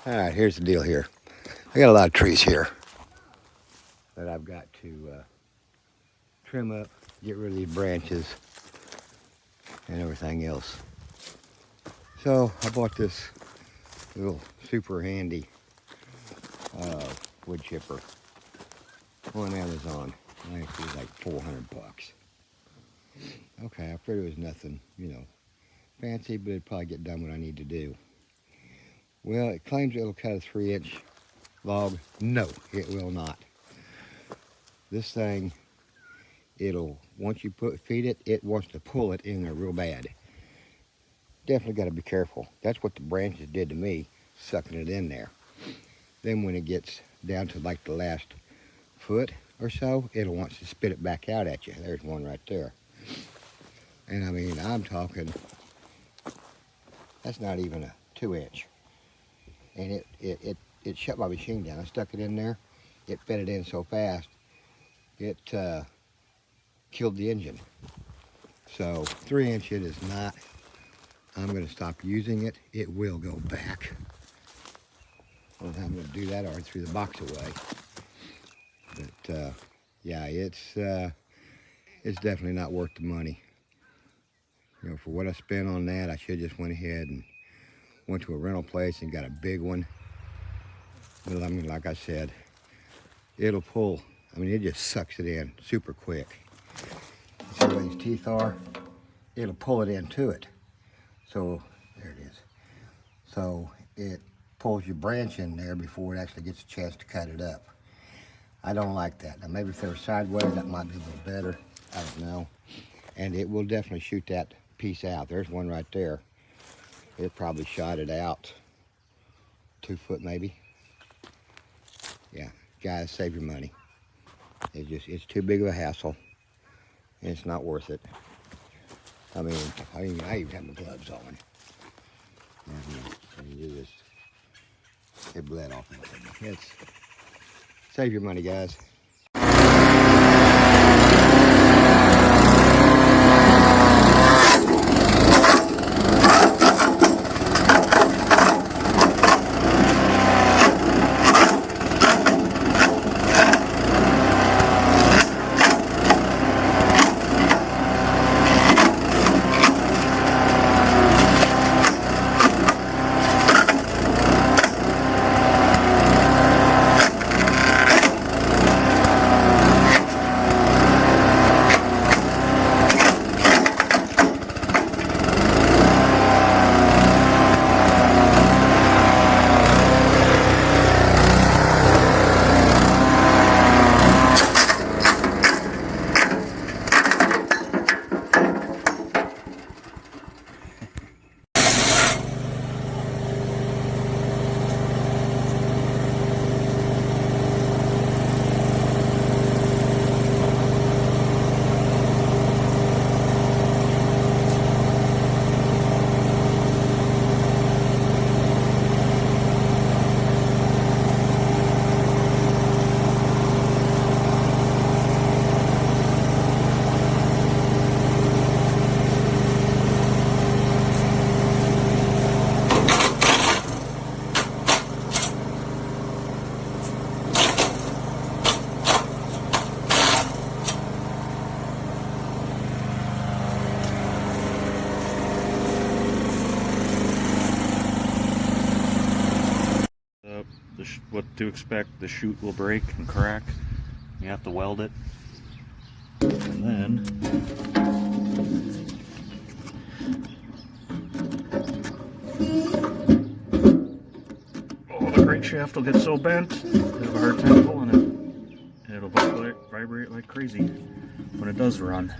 Alright, here's the deal here. I got a lot of trees here that I've got to trim up, get rid of these branches and everything else. So I bought this little SuperHandy wood chipper on Amazon. I think it was like 400 bucks. Okay, I figured it was nothing, you know, fancy, but it'd probably get done what I need to do. Well, it claims it'll cut a 3-inch log. No, it will not. This thing, it'll, once you feed it, it wants to pull it in there real bad. Definitely got to be careful. That's what the branches did to me, sucking it in there. Then when it gets down to like the last foot or so, it'll want to spit it back out at you. There's one right there. And I mean, I'm talking, that's not even a 2-inch. And it shut my machine down. I stuck it in there. It fed it in so fast, it killed the engine. So 3-inch it is not. I'm going to stop using it. It will go back. I don't know how I'm going to do that, or I threw the box away. But yeah, it's definitely not worth the money. You know, for what I spent on that, I should have just went ahead and went to a rental place and got a big one. But I mean, like I said, it'll pull. I mean, it just sucks it in super quick. See where these teeth are? It'll pull it into it. So, there it is. So, it pulls your branch in there before it actually gets a chance to cut it up. I don't like that. Now, maybe if they were sideways, that might be a little better. I don't know. And it will definitely shoot that piece out. There's one right there. It probably shot it out 2 foot maybe. Yeah, guys, save your money. It's too big of a hassle, and it's not worth it. I mean, I even have my gloves on. And you just, it bled off a little bit. Save your money, guys. What to expect, the chute will break and crack. You have to weld it. And then the crankshaft will get so bent, you'll have a hard time pulling it. And it'll vibrate like crazy when it does run.